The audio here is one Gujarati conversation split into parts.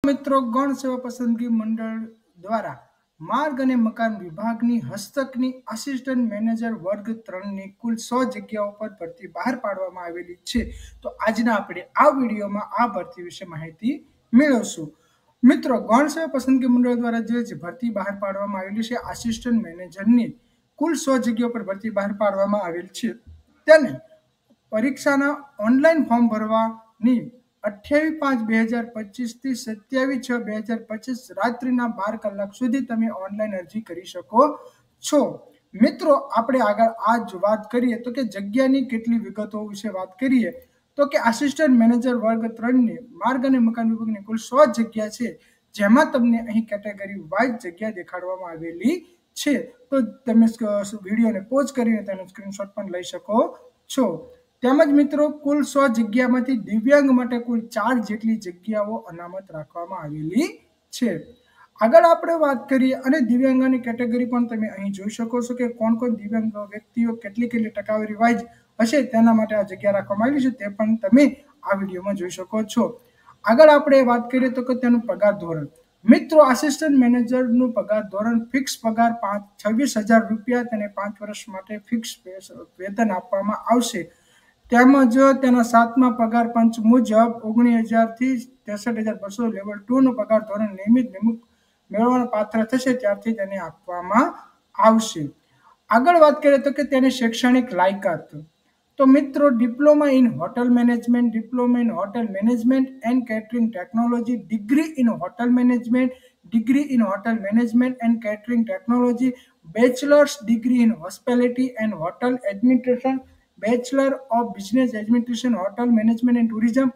મિત્રો ગૌણ સેવા પસંદગી મંડળ દ્વારા માર્ગ અને મકાન વિભાગની હસ્તકની આસિસ્ટન્ટ મેનેજર વર્ગ 3ની કુલ 100 જગ્યાઓ પર ભરતી બહાર પાડવામાં આવેલી છે. તો આજના આપણે આ વિડીયોમાં આ ભરતી વિશે માહિતી મેળવશું. મિત્રો ગૌણ સેવા પસંદગી મંડળ દ્વારા જે ભરતી બહાર પાડવામાં આવેલી છે આસિસ્ટન્ટ મેનેજરની કુલ 100 જગ્યાઓ પર ભરતી બહાર પાડવામાં આવેલ છે. તેને પરીક્ષાના ઓનલાઈન ફોર્મ ભરવાની 28/5/2025 થી 27/6/2025 રાત્રિના 12 કલાક સુધી તમે ઓનલાઈન અરજી કરી શકો છો. મિત્રો આપણે આગળ આજ વાત કરીએ તો કે જગ્યાની કેટલી વિગતો વિશે વાત કરીએ તો કે આસિસ્ટન્ટ મેનેજર વર્ગ 3ની માર્ગ અને મકાન વિભાગની કુલ 100 જગ્યા છે, જેમાં તમને અહીં કેટેગરી વાઇઝ જગ્યા દેખાડવામાં આવેલી છે. તો તમે વિડીયોને પોઝ કરીને તેનો સ્ક્રીનશોટ પણ લઈ શકો છો. તેમજ મિત્રો કુલ 100 જગ્યામાંથી દિવ્યાંગ માટે કુલ 4 જેટલી જગ્યાઓ અનામત રાખવામાં આવેલી છે. આગળ આપણે વાત કરીએ અને દિવ્યાંગની કેટેગરી પણ તમે અહીં જોઈ શકો છો કે કોણ કોણ દિવ્યાંગ વ્યક્તિઓ કેટલી ટકાવારી વાઇઝ હશે તેના માટે આ જગ્યા રાખવામાં આવી છે, તે પણ તમે આ વિડીયોમાં જોઈ શકો છો. આગળ આપણે વાત કરીએ તો કે તેનું પગાર ધોરણ. મિત્રો આસિસ્ટન્ટ મેનેજરનું પગાર ધોરણ ફિક્સ પગાર 26,000 રૂપિયા તેને 5 વર્ષ માટે ફિક્સ વેતન આપવામાં આવશે. તેમજ તેના 7મા પગાર પંચ મુજબ 19,000 થી 63,200 લેવલ 2 નો પગાર ધોરણ નિયમિત નિમણૂક મેળવવાનો પાત્ર થશે ત્યારથી તેને આપવામાં આવશે. આગળ વાત કરીએ તો કે તેની શૈક્ષણિક લાયકાત. તો મિત્રો diploma in hotel management, diploma in hotel management and catering technology, degree in hotel management, degree in hotel management and catering technology, bachelors degree in hospitality and hotel administration, Bachelor of Business Administration, Hotel Management and Tourism,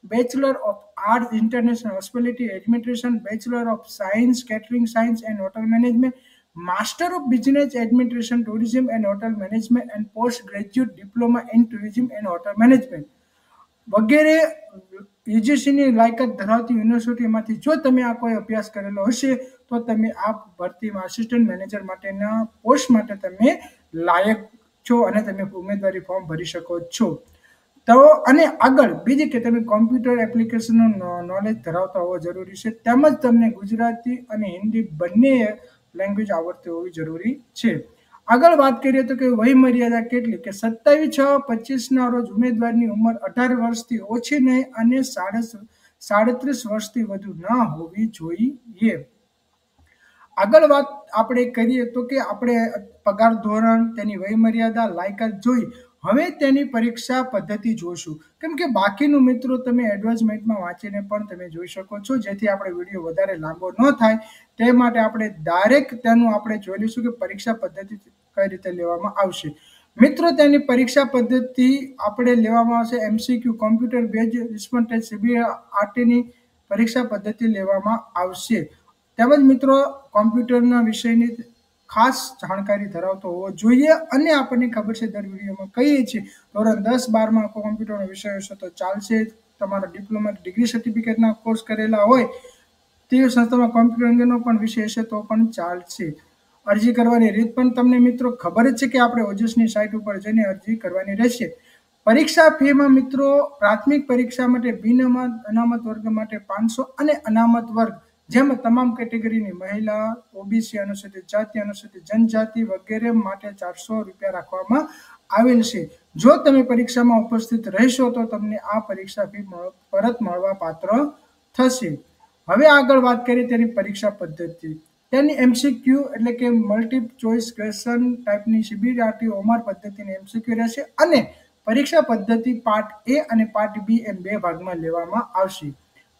Bachelor of Arts, International Hospitality Administration, Bachelor of Science, Catering Science and Hotel Management, Master of Business Administration, Tourism and Hotel Management and Postgraduate Diploma in Tourism and Hotel Management વગેરે યુજીસીની લાયકાત ધરાવતી યુનિવર્સિટીમાંથી જો તમે આ કોઈ અભ્યાસ કરેલો હશે તો તમે આ ભરતીમાં આસિસ્ટન્ટ મેનેજર માટેના પોસ્ટ માટે તમે લાયક છો અને તમે ઉમેદવારી ફોર્મ ભરી શકો છો. તો અને આગળ બીજી કે તમે કોમ્પ્યુટર એપ્લિકેશનનું નોલેજ ધરાવતા હોવો જરૂરી છે, તેમજ તમને ગુજરાતી અને હિન્દી બંને લેંગ્વેજ આવડતી હોવી જરૂરી છે. આગળ વાત કરીએ તો કે વય મર્યાદા કેટલી કે 27/6/25 રોજ ઉમેદવારની ઉંમર 18 વર્ષથી ઓછી નહીં અને 37 વર્ષથી વધુ ન હોવી જોઈએ. આગળ વાત આપણે કરીએ તો કે આપણે પગાર ધોરણ, તેની વય મર્યાદા, લાયકાત જોઈ. હવે તેની પરીક્ષા પદ્ધતિ જોઈશું, કેમ કે બાકીનું મિત્રો તમે એડવર્ટાઇઝમેન્ટમાં વાંચીને પણ તમે જોઈ શકો છો, જેથી આપણે વિડીયો વધારે લાંબો ન થાય તે માટે આપણે ડાયરેક્ટ તેનું આપણે જોઈ લઈશું કે પરીક્ષા પદ્ધતિ કઈ રીતે લેવામાં આવશે. મિત્રો તેની પરીક્ષા પદ્ધતિ આપણે લેવામાં આવશે MCQ, computer base response test, સીબીઆરટીની પરીક્ષા પદ્ધતિ લેવામાં આવશે. તેમજ મિત્રો કોમ્પ્યુટરના વિષયની ખાસ જાણકારી ધરાવતો હોવો જોઈએ અને આપણને ખબર છે દર વિડીયોમાં કહીએ છીએ ધોરણ 10-12માં કોમ્પ્યુટરનો વિષય હશે તો ચાલશે. તમારા ડિપ્લોમા ડિગ્રી સર્ટિફિકેટના કોર્સ કરેલા હોય તે સંસ્થામાં કોમ્પ્યુટર અંગેનો પણ વિષય હશે તો પણ ચાલશે. અરજી કરવાની રીત પણ તમને મિત્રો ખબર જ છે કે આપણે ઓજસની સાઇટ ઉપર જઈને અરજી કરવાની રહેશે. પરીક્ષા ફીમાં મિત્રો પ્રાથમિક પરીક્ષા માટે બિન અનામત વર્ગ માટે 500 અને અનામત વર્ગ જેમાં તમામ કેટેગરીની મહિલા, ઓબીસી, અનુસૂચિત જાતિ, અનુસૂચિત જનજાતિ વગેરે માટે 400 રૂપિયા રાખવામાં આવેલ છે. જો તમે પરીક્ષામાં ઉપસ્થિત રહેશો તો તમને આ પરીક્ષા ફી પરત મળવા પાત્ર થશે. હવે આગળ વાત કરીએ તેની પરીક્ષા પદ્ધતિ. તેની એમસીક્યુ એટલે કે મલ્ટી ચોઇસ ક્વેશ્ચન ટાઈપની સીબીઆરટી ઓમાર પદ્ધતિની એમસીક્યુ રહેશે અને પરીક્ષા પદ્ધતિ પાર્ટ એ અને પાર્ટ બી એમ 2 ભાગમાં લેવામાં આવશે.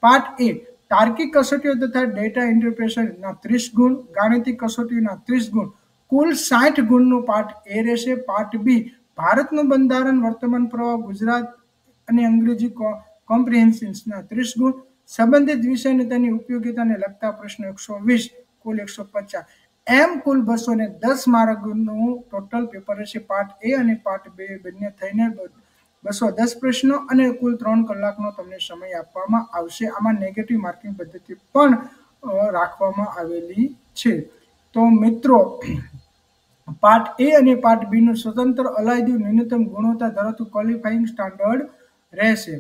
પાર્ટ એ તાર્કિક કસોટીઓ તથા ડેટા ઇન્ટરપ્રિટેશનના 30 ગુણ, ગાણિતિક કસોટીના 30 ગુણ, કુલ 60 ગુણનું પાર્ટ એ રહેશે. પાર્ટ બી ભારતનું બંધારણ, વર્તમાન પ્રવાહ, ગુજરાત અને અંગ્રેજી કોમ્પ્રિહેન્શનના 30 ગુણ, સંબંધિત વિષય અને તેની ઉપયોગિતાને લગતા પ્રશ્નો 120, કુલ 150, એમ કુલ 210 માર્કનું ટોટલ પેપર રહેશે. પાર્ટ એ અને પાર્ટ બે બંને થઈને 210 પ્રશ્નો અને કુલ 3 કલાકનો તમને સમય આપવામાં આવશે. આમાં નેગેટિવ માર્કિંગ પદ્ધતિ પણ રાખવામાં આવેલી છે. તો મિત્રો પાર્ટ એ અને પાર્ટ બી નું સ્વતંત્ર અલાયદું ન્યૂનતમ ગુણવત્તા ધરાવતું ક્વોલિફાઇંગ સ્ટાન્ડર્ડ રહેશે.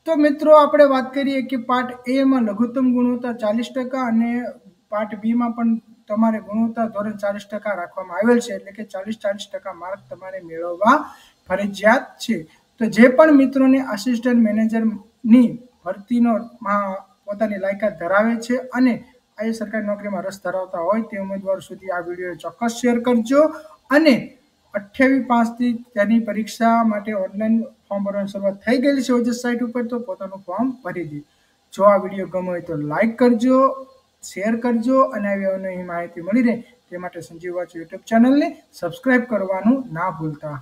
તો મિત્રો આપણે વાત કરીએ કે પાર્ટ એ માં લઘુત્તમ ગુણવત્તા 40% અને પાર્ટ બી માં પણ તમારે ગુણવત્તા ધોરણ 40% રાખવામાં આવેલ છે, એટલે કે 40% માર્ક તમારે મેળવવા ફરજિયાત છે. તો જે પણ મિત્રોને આસિસ્ટન્ટ મેનેજરની ભરતીનો પોતાની લાયકાત ધરાવે છે અને આ સરકારી નોકરીમાં રસ ધરાવતા હોય તે ઉમેદવાર સુધી આ વિડીયો ચોક્કસ શેર કરજો અને 28/5 તેની પરીક્ષા માટે ઓનલાઈન ફોર્મ ભરવાની શરૂઆત થઈ ગયેલી છે ઓજસ સાઇટ ઉપર, તો પોતાનું ફોર્મ ભરી દે. જો આ વિડીયો ગમ્યો હોય તો લાઈક કરજો, શેર કરજો અને આવી અવનવી માહિતી મળી રહે તે માટે સંજીવ વાચ યુટ્યુબ ચેનલને સબસ્ક્રાઇબ કરવાનું ના ભૂલતા.